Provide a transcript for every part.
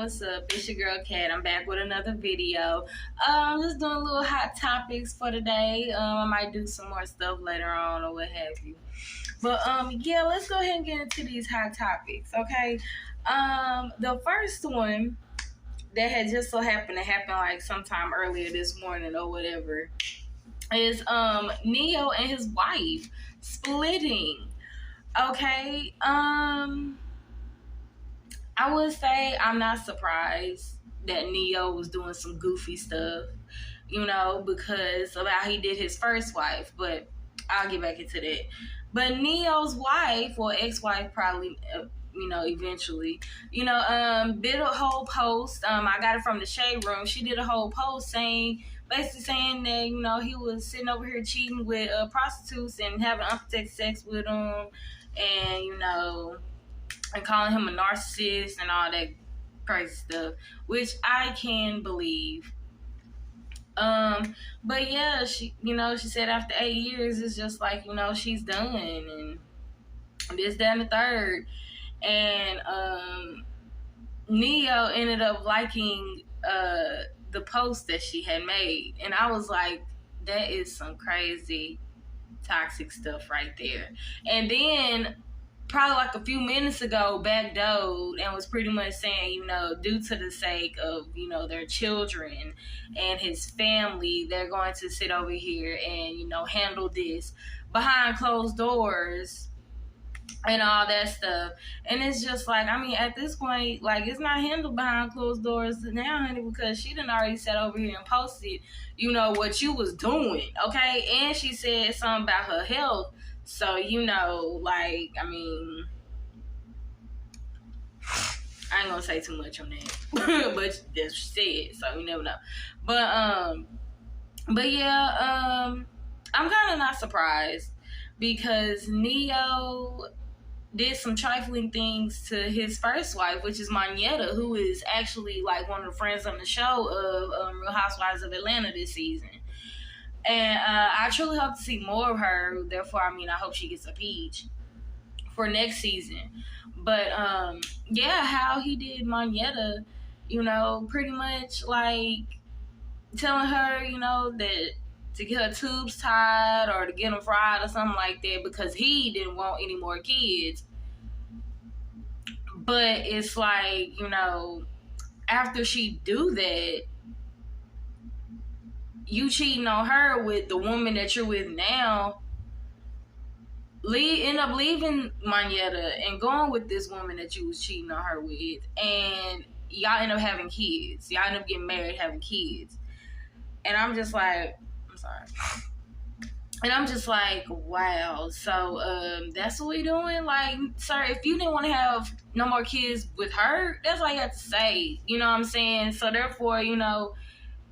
what's up? It's your girl Kat. I'm back with another video. Just doing little hot topics for today. I might do some more stuff later on or what have you. But yeah, let's go ahead and get into these hot topics, okay? The first one that had just so happened to happen like sometime earlier this morning or whatever is Neyo and his wife splitting. Okay. I would say I'm not surprised that Neyo was doing some goofy stuff, because of how he did his first wife, but I'll get back into that. But Neyo's wife, or ex-wife probably, eventually, did a whole post. I got it from the Shade Room. She did a whole post basically saying that, he was sitting over here cheating with prostitutes and having unprotected sex with them, and calling him a narcissist and all that crazy stuff, which I can believe. But yeah, she said after 8 years, it's just like, she's done and this, that, and the third. And Neyo ended up liking the post that she had made. And I was like, that is some crazy toxic stuff right there. And then probably like a few minutes ago backdoored and was pretty much saying, due to the sake of, their children and his family, they're going to sit over here and, handle this behind closed doors and all that stuff. And it's just like, at this point, like, it's not handled behind closed doors now, honey, because she done already sat over here and posted, what you was doing, okay? And she said something about her health. So, I ain't gonna say too much on that, but that's she said, so you never know. But yeah, I'm kind of not surprised because Neyo did some trifling things to his first wife, which is Moneta, who is actually like one of the friends on the show of Real Housewives of Atlanta this season. And I truly hope to see more of her. Therefore, I hope she gets a peach for next season. But, yeah, how he did Moneta, pretty much like telling her, that to get her tubes tied or to get them fried or something like that because he didn't want any more kids. But it's like, after she do that, you cheating on her with the woman that you're with now, end up leaving Moneta and going with this woman that you was cheating on her with, and y'all end up having kids. Y'all end up getting married, having kids. And I'm just like, I'm sorry. And I'm just like, wow. So that's what we doing? Like, sir, if you didn't want to have no more kids with her, that's all you have to say. You know what I'm saying? So therefore,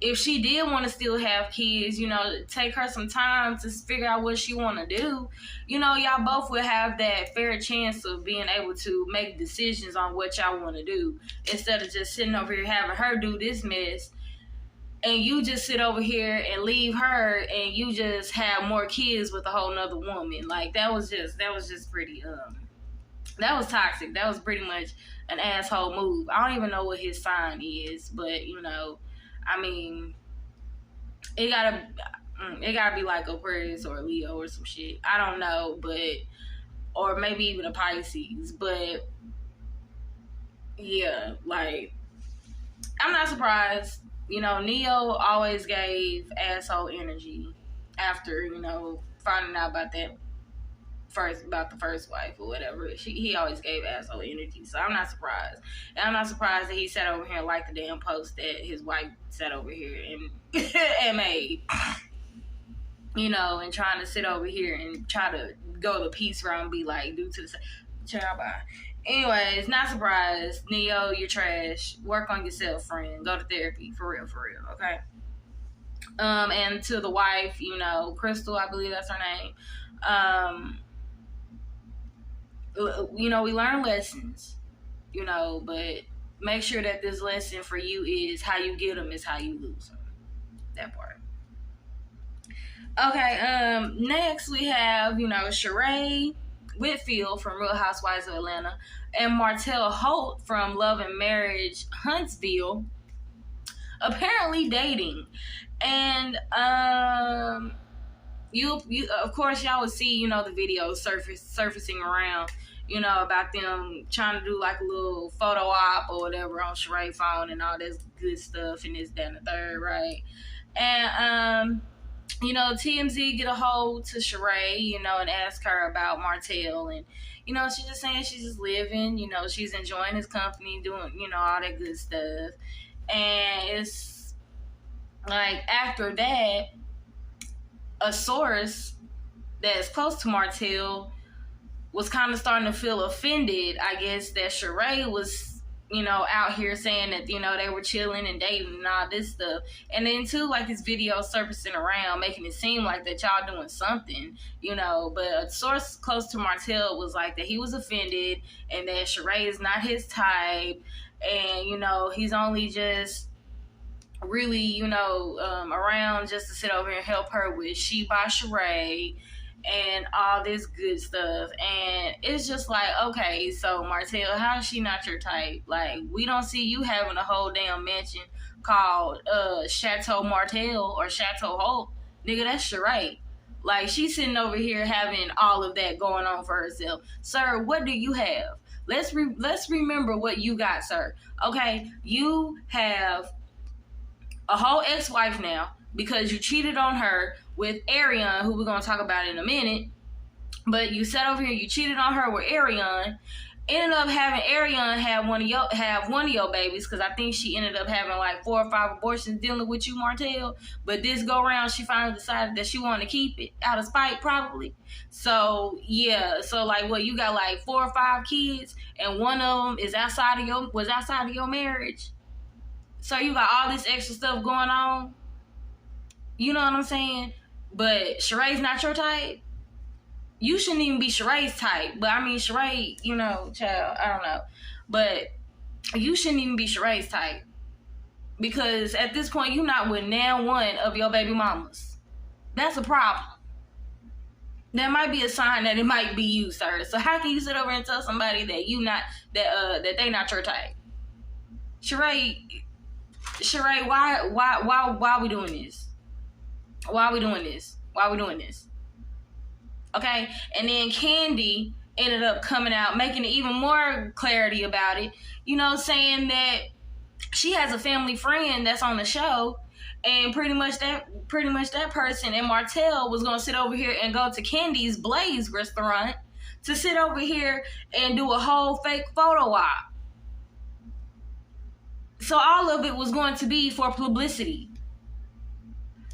if she did want to still have kids, take her some time to figure out what she want to do. Y'all both will have that fair chance of being able to make decisions on what y'all want to do instead of just sitting over here having her do this mess and you just sit over here and leave her and you just have more kids with a whole nother woman. Like, that was just pretty, that was toxic. That was pretty much an asshole move. I don't even know what his sign is, but, it gotta be like Aquarius or Leo or some shit. I don't know, or maybe even a Pisces. But yeah, like, I'm not surprised. Neyo always gave asshole energy after finding out about the first wife or whatever. He always gave asshole energy, so I'm not surprised. And I'm not surprised that he sat over here and liked the damn post that his wife sat over here and and made. And trying to sit over here and try to go the peace route and be like, due to the child bye. Anyways, not surprised. Neyo, you're trash. Work on yourself, friend. Go to therapy. For real, okay? And to the wife, Crystal, I believe that's her name. We learn lessons, but make sure that this lesson for you is how you get them is how you lose them. That part. Okay, next we have, Sheree Whitfield from Real Housewives of Atlanta and Martell Holt from Love and Marriage Huntsville apparently dating. And you of course y'all would see, you know, the videos surfacing around, you know, about them trying to do like a little photo op or whatever on Sheree's phone and all this good stuff and this, that, and the third, right? And you know, TMZ get a hold to Sheree, you know, and ask her about Martell, and you know, she's just saying she's just living, you know, she's enjoying his company, doing, you know, all that good stuff. And it's like after that, a source that's close to Martell was kind of starting to feel offended, I guess, that Sheree was, you know, out here saying that, you know, they were chilling and dating and all this stuff. And then, too, like, this video surfacing around, making it seem like that y'all doing something, you know. But a source close to Martell was like that he was offended and that Sheree is not his type. And, you know, he's only just really, you know, around just to sit over here and help her with She by Sheree and all this good stuff. And it's just like, okay, so Martell, how is she not your type? Like, we don't see you having a whole damn mansion called Chateau Martell or Chateau Holt. Nigga, that's Sheree. Like, she's sitting over here having all of that going on for herself. Sir, what do you have? Let's remember what you got, sir. Okay, you have a whole ex-wife now because you cheated on her with Ariane, who we're going to talk about in a minute. But you sat over here, you cheated on her with Ariane, ended up having Ariane have one of your babies, because I think she ended up having like 4 or 5 abortions dealing with you, Martell. But this go around, she finally decided that she wanted to keep it out of spite, probably. So yeah, so like what, you got like 4 or 5 kids, and one of them is outside of your marriage. So you got all this extra stuff going on. You know what I'm saying? But Sheree's not your type. You shouldn't even be Sheree's type. But I mean, Sheree, you know, child, I don't know. But you shouldn't even be Sheree's type. Because at this point, you're not with now one of your baby mamas. That's a problem. That might be a sign that it might be you, sir. So how can you sit over and tell somebody that you not that they not your type? Sheree, why are we doing this? Why are we doing this? Okay? And then Candy ended up coming out, making it even more clarity about it, you know, saying that she has a family friend that's on the show, and pretty much that person and Martell was gonna sit over here and go to Candy's Blaze restaurant to sit over here and do a whole fake photo op. So all of it was going to be for publicity.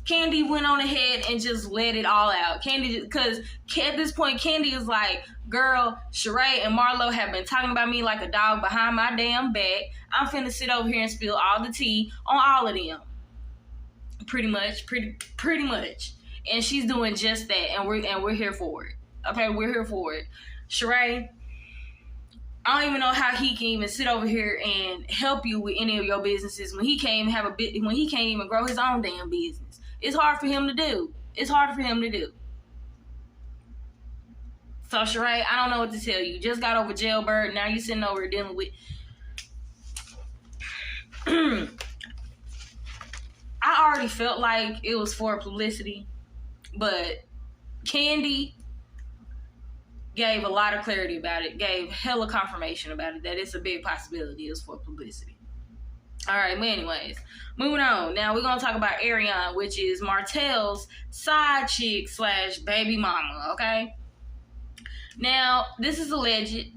Candy went on ahead and just let it all out. Candy, because at this point, Candy is like, girl, Sheree and Marlo have been talking about me like a dog behind my damn back. I'm finna sit over here and spill all the tea on all of them. Pretty much. And she's doing just that, and we're here for it. Okay, we're here for it. Sheree, I don't even know how he can even sit over here and help you with any of your businesses when he can't even grow his own damn business. It's hard for him to do. So Sheree, I don't know what to tell you. Just got over jailbird. Now you sitting over dealing with. I already felt like it was for publicity, but Candy gave a lot of clarity about it, gave hella confirmation about it, that it's a big possibility it's for publicity. All right, but anyways, moving on. Now we're going to talk about Ariane, which is Martell's side chick / baby mama, okay? Now, this is alleged,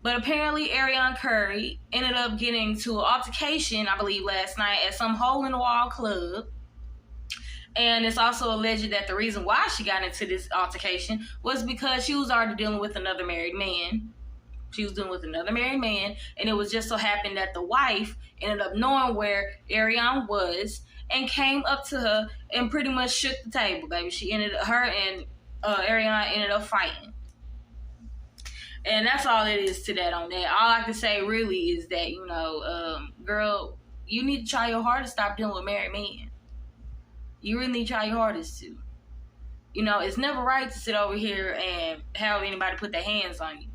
but apparently Ariane Curry ended up getting to an altercation, I believe, last night at some hole-in-the-wall club. And it's also alleged that the reason why she got into this altercation was because she was already dealing with another married man. And it was just so happened that the wife ended up knowing where Ariane was and came up to her and pretty much shook the table, baby. Her and Ariane ended up fighting. And that's all it is to that on that. All I can say really is that, you know, girl, you need to try your hardest to stop dealing with married men. You really need to try your hardest to. You know, it's never right to sit over here and have anybody put their hands on you.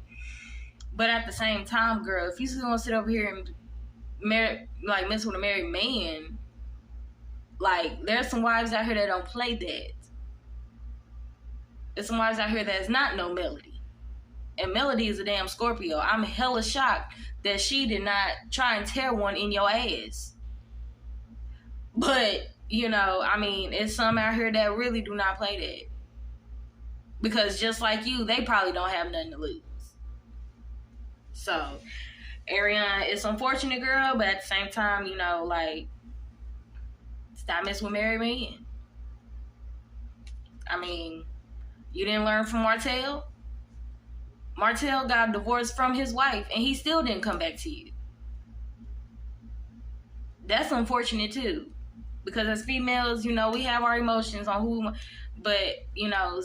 But at the same time, girl, if you still gonna sit over here and mess with a married man, like, there's some wives out here that don't play that. There's some wives out here that's not no Melody. And Melody is a damn Scorpio. I'm hella shocked that she did not try and tear one in your ass. But, you know, I mean, it's some out here that really do not play that. Because just like you, they probably don't have nothing to lose. So, Ariana, it's unfortunate, girl, but at the same time, you know, like, stop messing with married men. I mean, you didn't learn from Martell? Martell got divorced from his wife, and he still didn't come back to you. That's unfortunate, too. Because as females, you know, we have our emotions on who... But, you know,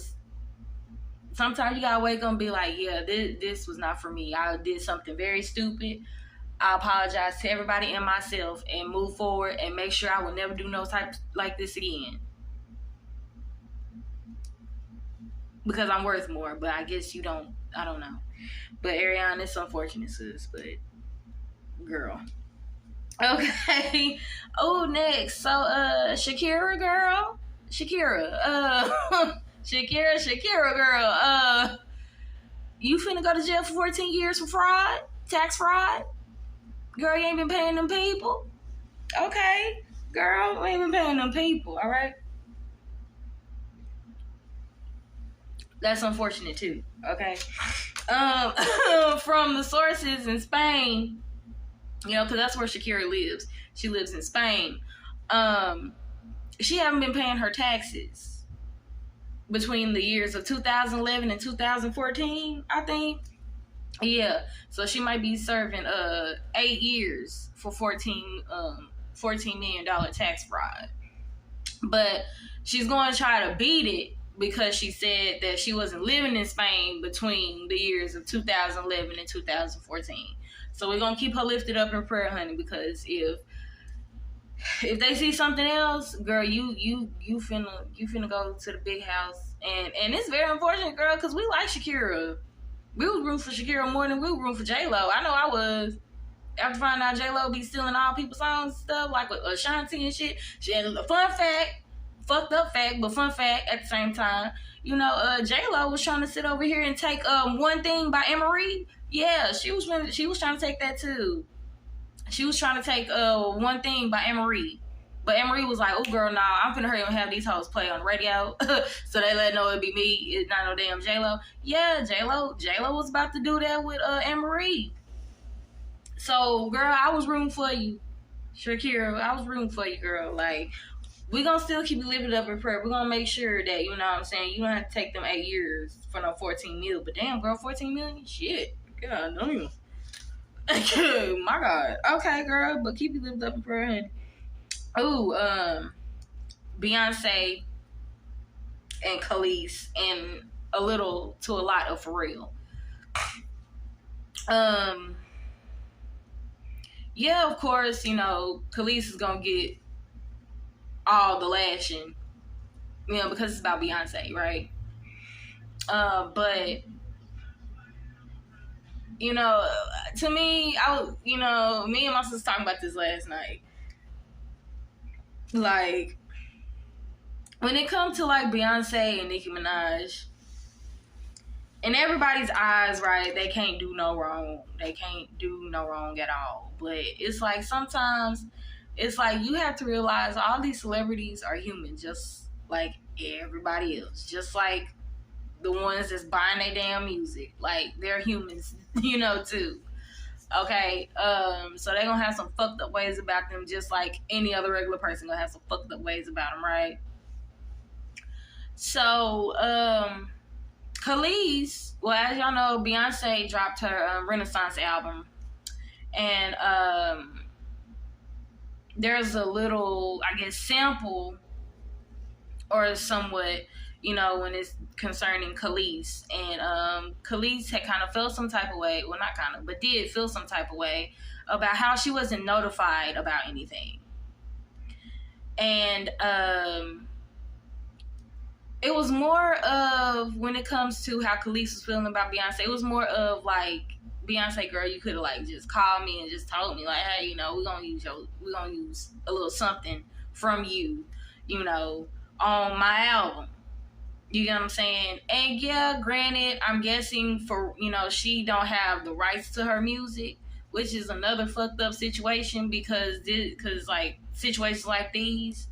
sometimes you gotta wake up and be like, yeah, this was not for me. I did something very stupid. I apologize to everybody and myself and move forward and make sure I will never do no type like this again. Because I'm worth more, but I guess you don't. I don't know. But Ariana, it's unfortunate, sis. But girl, okay. Oh, next. So, Shakira, girl, Shakira, girl. You finna go to jail for 14 years for fraud, tax fraud. Girl, you ain't been paying them people. Okay, girl, you ain't been paying them people. All right. That's unfortunate too. Okay. From the sources in Spain, you know, because that's where Shakira lives. She lives in Spain. She haven't been paying her taxes between the years of 2011 and 2014, I think. Yeah. So she might be serving 8 years for $14 million tax fraud. But she's going to try to beat it, because she said that she wasn't living in Spain between the years of 2011 and 2014. So we're going to keep her lifted up in prayer, honey, because if they see something else, girl, you finna go to the big house. And it's very unfortunate, girl, because we like Shakira. We was rooting for Shakira more than we were rooting for J-Lo. I know I was. After finding out J-Lo be stealing all people's songs and stuff, like with Ashanti and shit. She had a fun fact. Fucked up fact, but fun fact at the same time. You know, J-Lo was trying to sit over here and take One Thing by Emery. Yeah, she was trying to take that too. She was trying to take One Thing by Emery. But Emery was like, oh girl, nah, I'm finna hurry up and have these hoes play on the radio. So they let know it'd be me, it's not no damn J-Lo. Yeah, J-Lo was about to do that with Emery. So girl, I was rooting for you. Shakira, I was rooting for you, girl. Like, we're going to still keep you lifted up in prayer. We're going to make sure that, you know what I'm saying, you don't have to take them 8 years for no 14 mil. But damn, girl, 14 million? Shit. God, no you. My God. Okay, girl, but keep you lifted up in prayer. Ooh, Beyonce and Khalees, and a little to a lot of Pharrell. Yeah, of course, you know, Khalees is going to get all the lashing, you know, because it's about Beyonce, right? But, you know, to me, me and my sister talking about this last night. Like, when it comes to, like, Beyonce and Nicki Minaj, in everybody's eyes, right, they can't do no wrong. They can't do no wrong at all. But it's like, sometimes, it's like, you have to realize all these celebrities are human, just like everybody else. Just like the ones that's buying their damn music. Like, they're humans, you know, too. Okay? So they're gonna have some fucked up ways about them, just like any other regular person gonna have some fucked up ways about them, right? So, Khalees, well, as y'all know, Beyonce dropped her Renaissance album. And, there's a little, I guess, sample or somewhat, you know, when it's concerning Khalees. And Khalees had kind of felt some type of way, well, not kind of, but did feel some type of way about how she wasn't notified about anything. And it was more of, when it comes to how Khalees was feeling about Beyonce, it was more of like, Beyonce, girl, you could have like just called me and just told me like, hey, you know, we're gonna use a little something from you, you know, on my album. You get what I'm saying? And yeah, granted, I'm guessing for, you know, she don't have the rights to her music, which is another fucked up situation, because like situations like these,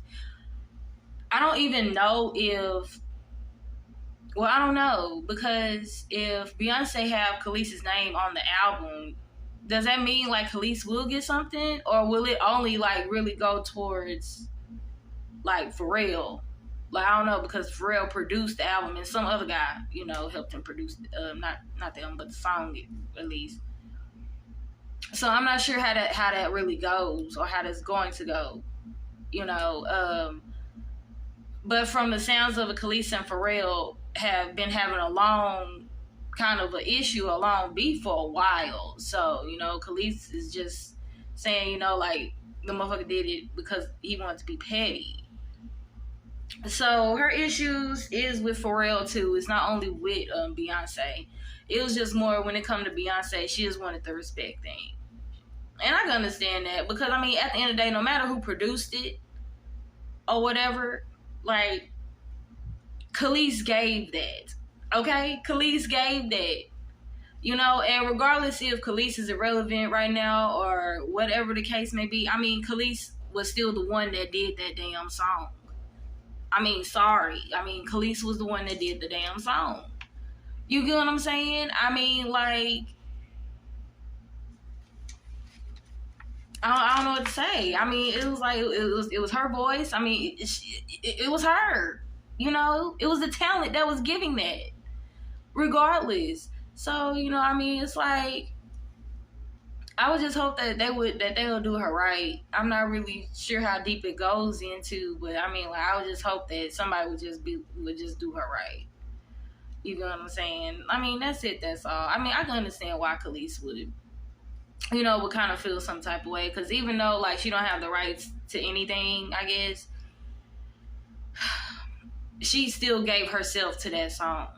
I don't even know if, well, I don't know, because if Beyonce have Khalees's name on the album, does that mean like Khalees will get something, or will it only like really go towards like Pharrell? Like, I don't know, because Pharrell produced the album and some other guy, you know, helped him produce not the album, but the song at least. So I'm not sure how that really goes, or how that's going to go, you know. But from the sounds of it, Khalees and Pharrell have been having a long kind of an issue, a long beef for a while. So, you know, Khalees is just saying, you know, like, the motherfucker did it because he wanted to be petty. So her issues is with Pharrell too. It's not only with Beyonce. It was just more when it come to Beyonce, she just wanted the respect thing. And I can understand that, because, I mean, at the end of the day, no matter who produced it or whatever, like, Khalees gave that. Okay? Khalees gave that. You know, and regardless if Khalees is irrelevant right now or whatever the case may be, I mean, Khalees was still the one that did that damn song. I mean, sorry. I mean, Khalees was the one that did the damn song. You get what I'm saying? I mean, like, I don't know what to say. I mean, it was like, it was her voice. I mean, it was her. You know, it was the talent that was giving that, regardless. So, you know, I mean, it's like, I would just hope that they'll do her right. I'm not really sure how deep it goes into, but I mean, like, I would just hope that somebody would just do her right. You know what I'm saying? I mean, that's it. That's all. I mean, I can understand why Khalees would, you know, would kind of feel some type of way, because even though like she don't have the rights to anything, I guess, she still gave herself to that song.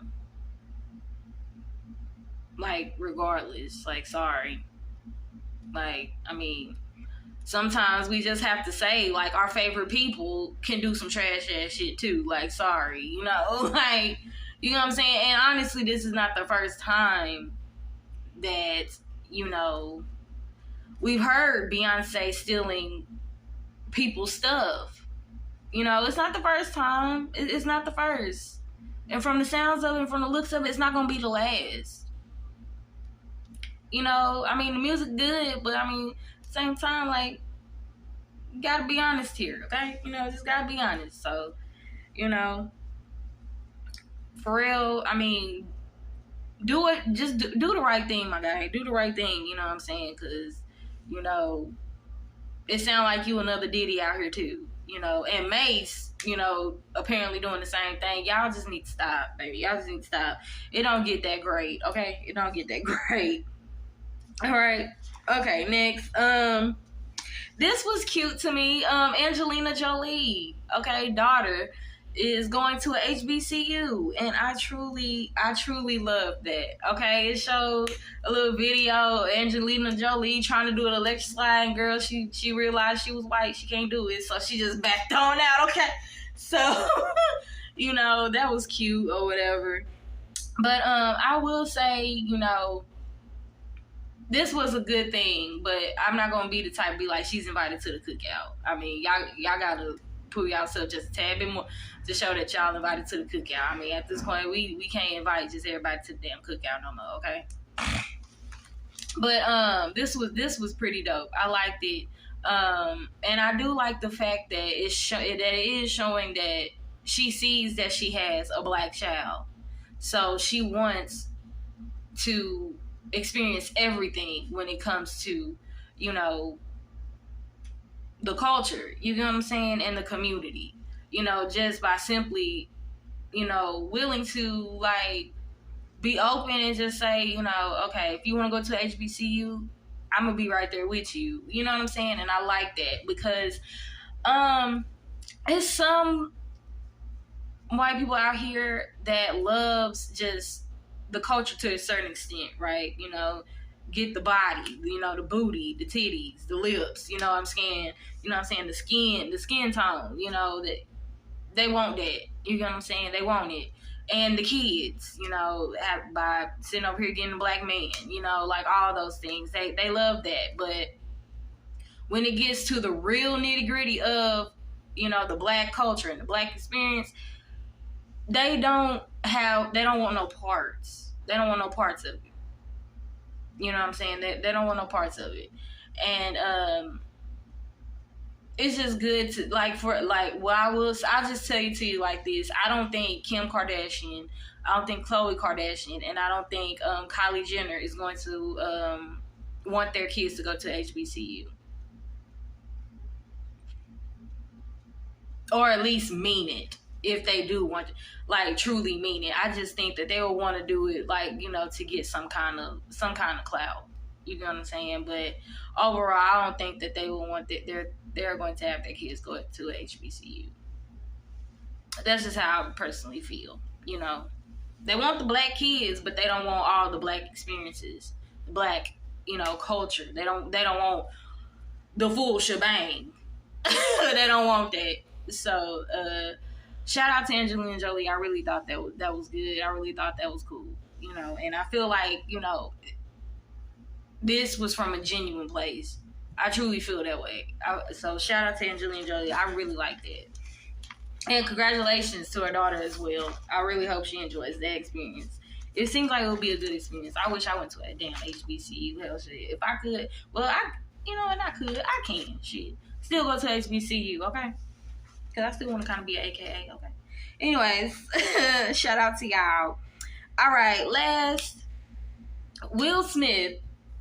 Like, regardless, like, sorry. Like, I mean, sometimes we just have to say, like, our favorite people can do some trash ass shit too. Like, sorry, you know, like, you know what I'm saying? And honestly, this is not the first time that, you know, we've heard Beyonce stealing people's stuff. You know, it's not the first time. It's not the first. And from the sounds of it, and from the looks of it, it's not going to be the last. You know, I mean, the music good, but I mean, at the same time, like, you got to be honest here, okay? You know, just got to be honest. So, you know, for real, I mean, do it. Just do the right thing, my guy. Do the right thing, you know what I'm saying? Because, you know, it sounds like you another Diddy out here too, you know. And Mace, you know, apparently doing the same thing. Y'all just need to stop, baby. Y'all just need to stop. It don't get that great, okay? It don't get that great. All right. Okay, next. This was cute to me. Angelina Jolie, okay, daughter, is going to a HBCU, and I truly love that. Okay, it showed a little video. Angelina Jolie trying to do an electric slide, and girl, she realized she was white, she can't do it, so she just backed on out. Okay, so you know, that was cute or whatever. But I will say, you know, this was a good thing, but I'm not gonna be the type to be like, she's invited to the cookout. I mean, y'all gotta prove yourself just a tad bit more to show that y'all invited to the cookout. I mean, at this point, we can't invite just everybody to the damn cookout no more, okay? But this was pretty dope. I liked it, and I do like the fact that it is showing that she sees that she has a black child, so she wants to experience everything when it comes to, you know, the culture, you know what I'm saying, and the community, you know, just by simply, you know, willing to, like, be open and just say, you know, okay, if you want to go to HBCU, I'm gonna be right there with you, you know what I'm saying? And I like that, because it's some white people out here that loves just the culture to a certain extent, right? You know, get the body, you know, the booty, the titties, the lips, you know what I'm saying? You know what I'm saying? The skin tone, you know, that they want that. You know what I'm saying? They want it. And the kids, you know, by sitting over here getting a black man, you know, like all those things. They love that. But when it gets to the real nitty gritty of, you know, the black culture and the black experience, they don't want no parts. They don't want no parts of it. You know what I'm saying? They don't want no parts of it. And it's just good to I'll just tell you to you like this. I don't think Kim Kardashian, I don't think Khloe Kardashian, and I don't think Kylie Jenner is going to want their kids to go to HBCU. Or at least mean it. If they do want to, like, truly mean it. I just think that they will want to do it, like, you know, to get some kind of clout. You know what I'm saying? But overall, I don't think that they will want that they're going to have their kids go to a HBCU. That's just how I personally feel. You know, they want the black kids, but they don't want all the black experiences, the black, you know, culture. They don't want the full shebang. They don't want that. So, shout out to Angelina and Jolie. I really thought that was good. I really thought that was cool. You know, and I feel like, you know, this was from a genuine place. I truly feel that way. So shout out to Angelina and Jolie. I really like that. And congratulations to her daughter as well. I really hope she enjoys that experience. It seems like it would be a good experience. I wish I went to a damn HBCU. Hell, shit. If I could, well, I can. Shit. Still go to HBCU, okay? Because I still want to kind of be an AKA, okay? Anyways, shout out to y'all. All right, last. Will Smith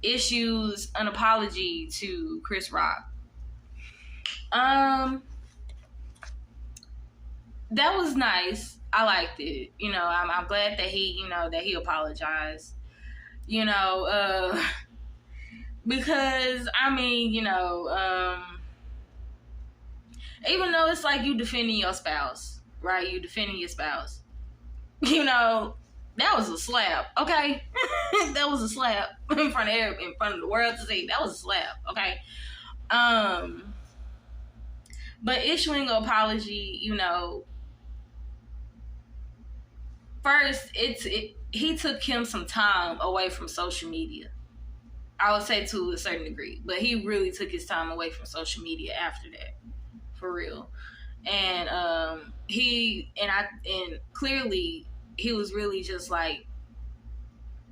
issues an apology to Chris Rock. That was nice. I liked it. You know, I'm glad that he apologized. You know, because I mean, you know, even though it's like you defending your spouse, right? You defending your spouse. You know, that was a slap, okay? That was a slap in front of the world to see. That was a slap, okay? But issuing an apology, you know, first he took him some time away from social media. I would say to a certain degree, but he really took his time away from social media after that, for real. And clearly he was really just like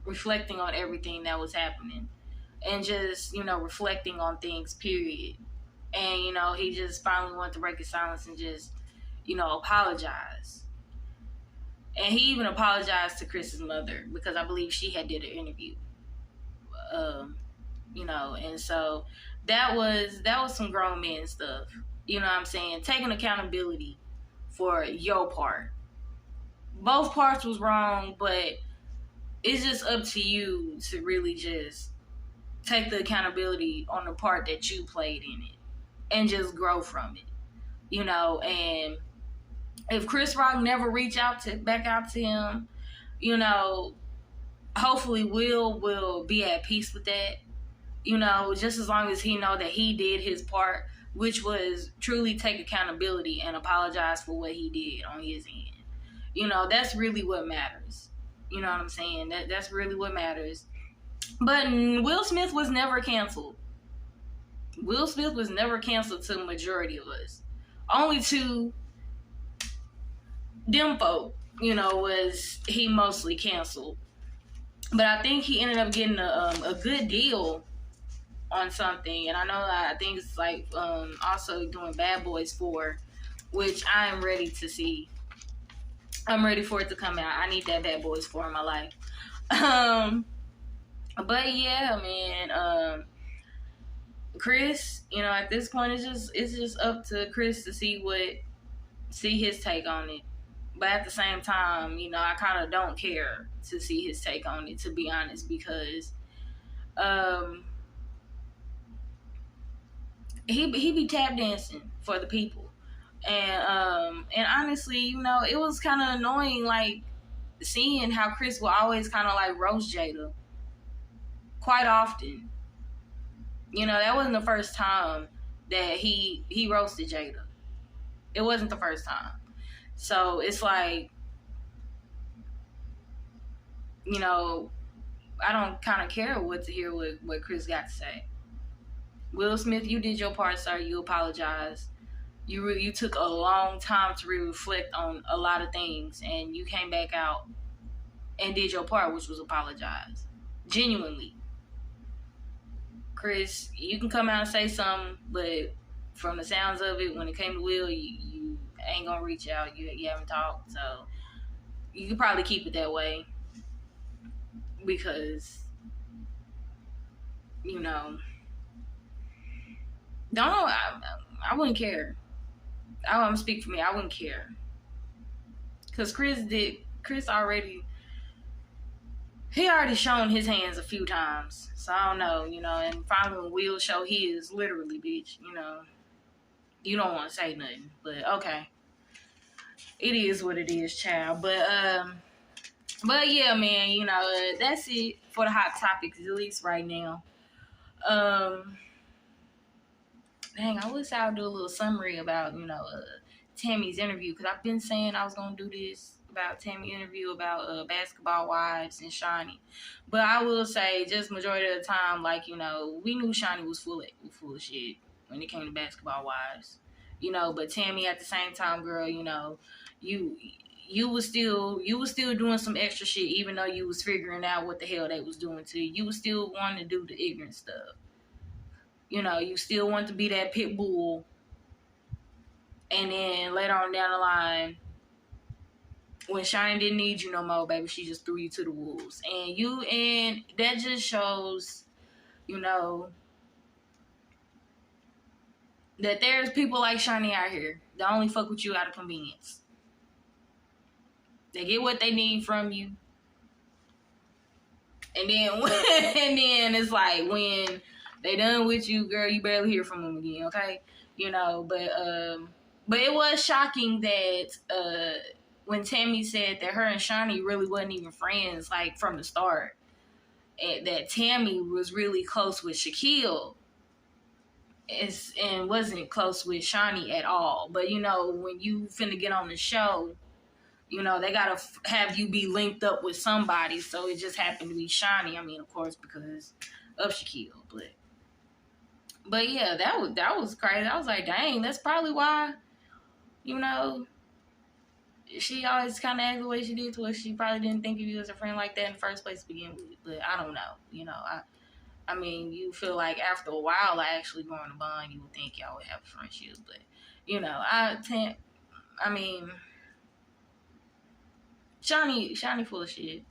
reflecting on everything that was happening and just, you know, reflecting on things, period. And, you know, he just finally wanted to break his silence and just, you know, apologize. And he even apologized to Chris's mother because I believe she had did an interview. You know, and so that was some grown man stuff. You know what I'm saying? Taking accountability for your part. Both parts was wrong, but it's just up to you to really just take the accountability on the part that you played in it and just grow from it. You know, and if Chris Rock never back out to him, you know, hopefully Will be at peace with that. You know, just as long as he know that he did his part, which was truly take accountability and apologize for what he did on his end. You know, that's really what matters. You know what I'm saying? That's really what matters. But Will Smith was never canceled. Will Smith was never canceled to the majority of us. Only to them folk, you know, was he mostly canceled. But I think he ended up getting a good deal on something. And I think it's like also doing Bad Boys 4, which I am ready to see. I'm ready for it to come out. I need that Bad Boys 4 in my life. But yeah, man, Chris, you know, at this point it's just up to Chris to see his take on it. But at the same time, you know, I kind of don't care to see his take on it, to be honest, because he be tap dancing for the people. And And honestly, you know, it was kind of annoying, like, seeing how Chris will always kind of, like, roast Jada quite often. You know, that wasn't the first time that he roasted Jada. It wasn't the first time. So it's like, you know, I don't kind of care what to hear what Chris got to say. Will Smith, you did your part, sir. You apologized. You took a long time to reflect on a lot of things, and you came back out and did your part, which was apologize. Genuinely. Chris, you can come out and say something, but from the sounds of it, when it came to Will, you ain't gonna reach out. You haven't talked, so you could probably keep it that way, because, you know, don't know. I wouldn't care. I'm gonna speak for me. I wouldn't care, because Chris already. He already shown his hands a few times, so I don't know, you know. And finally, when Will show his, literally, bitch, you know, you don't want to say nothing, but okay, it is what it is, child. But yeah, man, you know, that's it for the hot topics, at least right now. Dang, I wish I would do a little summary about, you know, Tammy's interview, because I've been saying I was gonna do this about Tammy's interview about Basketball Wives and Shawnee. But I will say, just majority of the time, like, you know, we knew Shawnee was full of shit when it came to Basketball Wives. You know, but Tammy at the same time, girl, you know, you was still doing some extra shit, even though you was figuring out what the hell they was doing to you. You was still wanting to do the ignorant stuff. You know, you still want to be that pit bull. And then later on down the line, when Shine didn't need you no more, baby, she just threw you to the wolves. And that just shows, you know, that there's people like Shiny out here that only fuck with you out of convenience. They get what they need from you. And then it's like, when they done with you, girl, you barely hear from them again, okay? You know, but it was shocking that when Tammy said that her and Shawnee really wasn't even friends, like, from the start, and that Tammy was really close with Shaquille and wasn't close with Shawnee at all. But, you know, when you finna get on the show, you know, they gotta have you be linked up with somebody, so it just happened to be Shawnee. I mean, of course, because of Shaquille, but yeah, that was crazy. I was like, dang, that's probably why, you know, she always kind of acted the way she did to us. She probably didn't think of you as a friend like that in the first place to begin with. But I don't know. You know, I mean, you feel like after a while, like, actually growing a bond, you would think y'all would have a friendship. But, you know, I mean, Shawnee full of shit.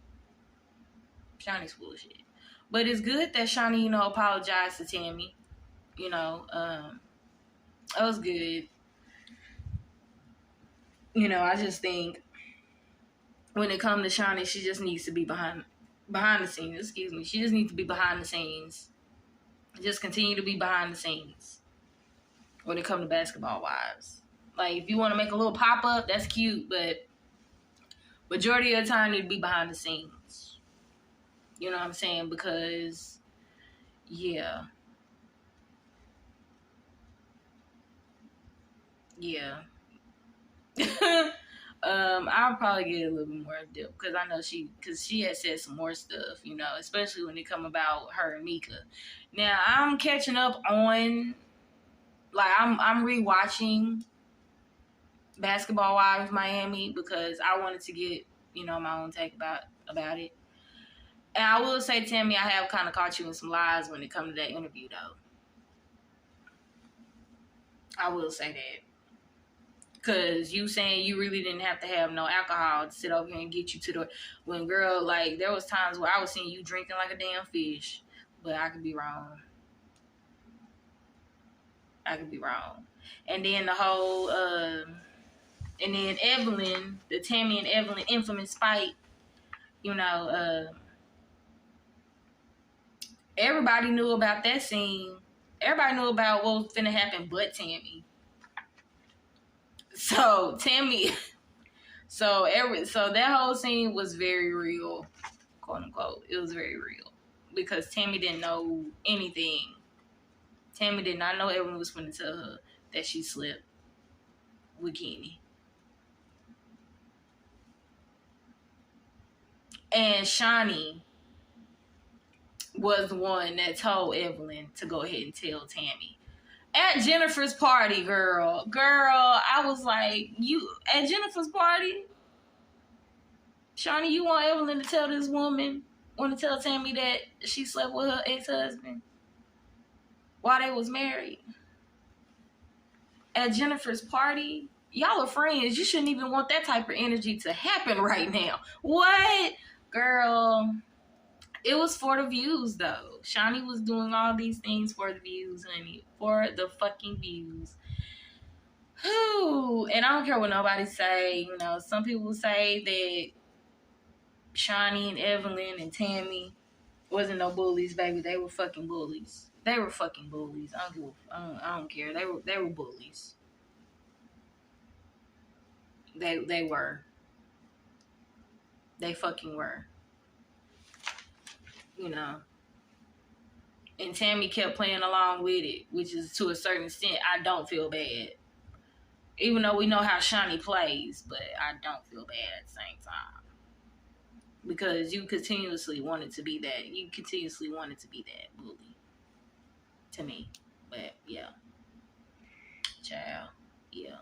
Shawnee's full of shit. But it's good that Shawnee, you know, apologized to Tammy. You know, that was good. You know, I just think when it comes to Shawnee, she just needs to be behind the scenes. Excuse me. She just needs to be behind the scenes. Just continue to be behind the scenes when it comes to Basketball Wives. Like, if you want to make a little pop up, that's cute, but majority of the time, you need to be behind the scenes. You know what I'm saying? Because, yeah. I'll probably get a little bit more depth, because I know she had said some more stuff, you know, especially when it come about her and Mika. Now I'm catching up on, like, I'm rewatching Basketball Wives Miami, because I wanted to get, you know, my own take about it. And I will say, Tammy, I have kind of caught you in some lies when it comes to that interview, though. I will say that. Because you saying you really didn't have to have no alcohol to sit over here and get you to the... When, girl, like, there was times where I was seeing you drinking like a damn fish. But I could be wrong. And then the whole... and then Evelyn, the Tammy and Evelyn infamous fight, you know, everybody knew about that scene. Everybody knew about what was finna happen but Tammy. So Tammy, so that whole scene was very real, quote unquote. It was very real because Tammy didn't know anything. Tammy did not know Evelyn was going to tell her that she slept with Kenny. And Shawnee was the one that told Evelyn to go ahead and tell Tammy. At Jennifer's party, girl, I was like, you at Jennifer's party, Shawnee, you want Evelyn to tell this woman, want to tell Tammy that she slept with her ex-husband while they was married? At Jennifer's party? Y'all are friends. You shouldn't even want that type of energy to happen right now. What? Girl, it was for the views, though. Shawnee was doing all these things for the views, honey. For the fucking views. Whew. And I don't care what nobody say. You know, some people say that Shawnee and Evelyn and Tammy wasn't no bullies, baby. They were fucking bullies. They were fucking bullies. I don't care. They were bullies. They were. They fucking were. You know. And Tammy kept playing along with it, which is to a certain extent, I don't feel bad. Even though we know how Shawnee plays, but I don't feel bad at the same time. Because you continuously wanted to be that. You continuously wanted to be that bully. To me. But, yeah. Child. Yeah.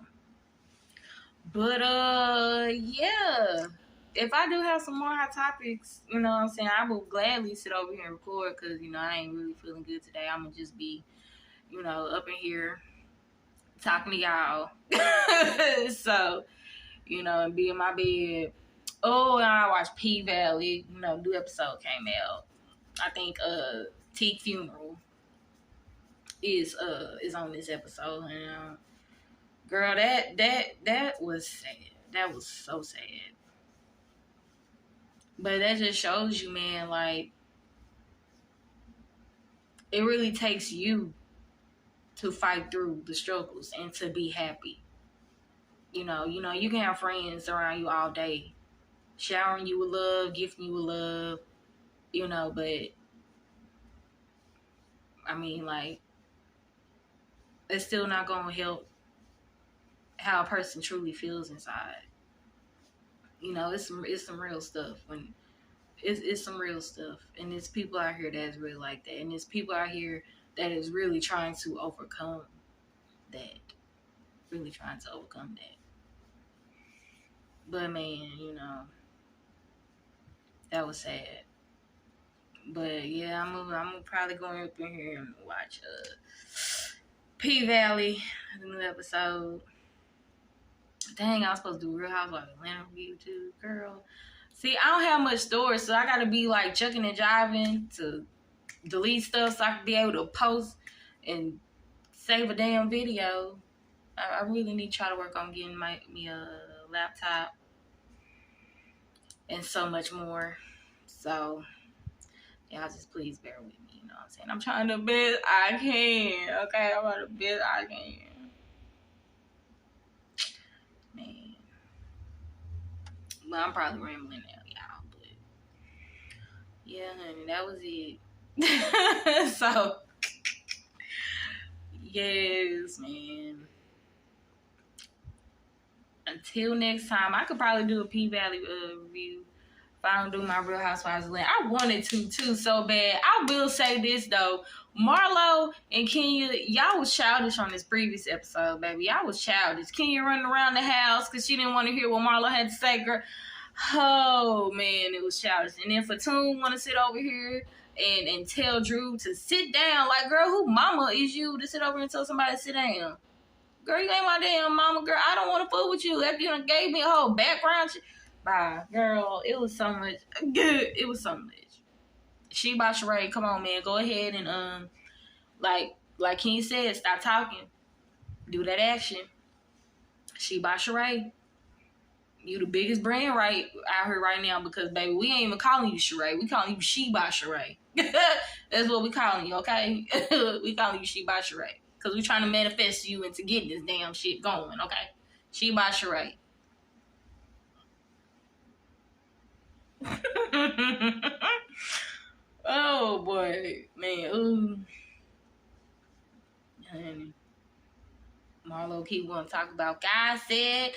But, yeah. If I do have some more hot topics, you know what I'm saying, I will gladly sit over here and record because, you know, I ain't really feeling good today. I'm going to just be, you know, up in here talking to y'all. So, you know, and be in my bed. Oh, and I watched P-Valley. You know, new episode came out. I think Teak Funeral is on this episode. And girl, that was sad. That was so sad. But that just shows you, man, like, it really takes you to fight through the struggles and to be happy. You know, you can have friends around you all day, showering you with love, gifting you with love, you know, but, I mean, like, it's still not going to help how a person truly feels inside. You know, it's some real stuff. When it's some real stuff. And there's people out here that's really like that. And there's people out here that is really trying to overcome that. Really trying to overcome that. But, man, you know, that was sad. But, yeah, I'm probably going up in here and watch P-Valley, the new episode. Dang, I was supposed to do Real Housewives of Atlanta review too, girl. See, I don't have much storage, so I gotta be like chucking and jiving to delete stuff so I can be able to post and save a damn video. I really need to try to work on getting me a laptop and so much more. So, y'all just please bear with me, you know what I'm saying? I'm trying the best I can, okay? I'm trying the best I can. Man. But I'm probably rambling now, y'all. But yeah, honey, that was it. So, yes, man. Until next time, I could probably do a P-Valley review if I don't do my Real Housewives of Atlanta. I wanted to, too, so bad. I will say this, though. Marlo and Kenya, y'all was childish on this previous episode, baby. Y'all was childish. Kenya running around the house because she didn't want to hear what Marlo had to say, girl. Oh, man, it was childish. And then Fatoon want to sit over here and tell Drew to sit down. Like, girl, who mama is you to sit over and tell somebody to sit down? Girl, you ain't my damn mama, girl. I don't want to fool with you. After you done gave me a whole background. Bye, girl. It was so much. Good. It was so much. She by Sheree, come on, man. Go ahead and, like King said, stop talking. Do that action. She by Sheree. You the biggest brand right out here right now because, baby, we ain't even calling you Sheree. We calling you She by Sheree. That's what we calling you, okay? We calling you She by Sheree. Because we trying to manifest you into getting this damn shit going, okay? She by Sheree. Oh boy, man. Ooh. Honey. Marlo keep want to talk about God said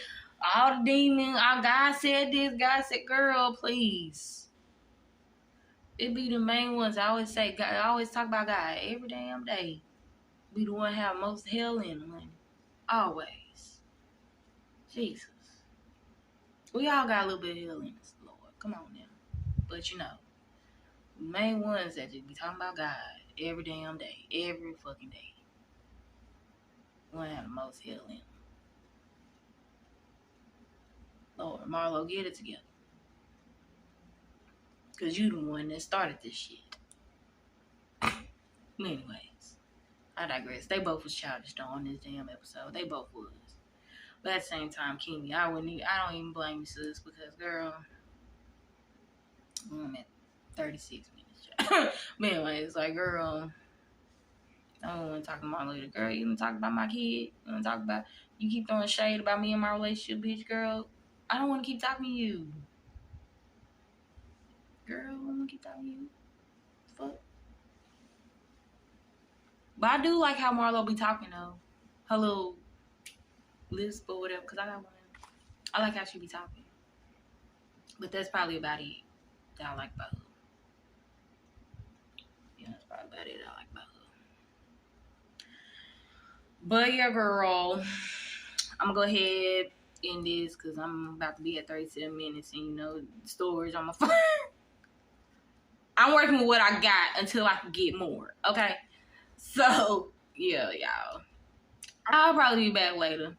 all the demons. God said this. God said, girl, please. It be the main ones. I always say God. I always talk about God every damn day. Be the one have most hell in them, honey. Always. Jesus. We all got a little bit of hell in us, Lord. Come on now. But you know, the main ones that just be talking about God every damn day. Every fucking day. One have the most hell in them. Lord, Marlo, get it together. Because you the one that started this shit. Anyways, I digress. They both was childish though on this damn episode. They both was. But at the same time, Kimmy, I don't even blame you, sis, because girl, I'm at 36 minutes. But anyways, like, girl, I don't want to talk about my little girl. You want to talk about my kid? You want to talk about, you keep throwing shade about me and my relationship, bitch, girl. I don't want to keep talking to you. Girl, I don't want to keep talking to you. Fuck. But I do like how Marlo be talking, though. Her little lisp or whatever, because I got one. I like how she be talking. But that's probably about it that I like about her. Yeah, that's probably about it that I like about her. But yeah, girl, I'm going to go ahead and end this because I'm about to be at 37 minutes and, you know, storage on my phone. I'm working with what I got until I can get more, okay? So, yeah, y'all. I'll probably be back later.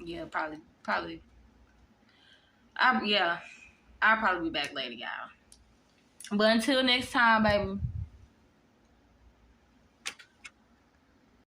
Yeah, probably. I'll probably be back later, y'all. But until next time, baby,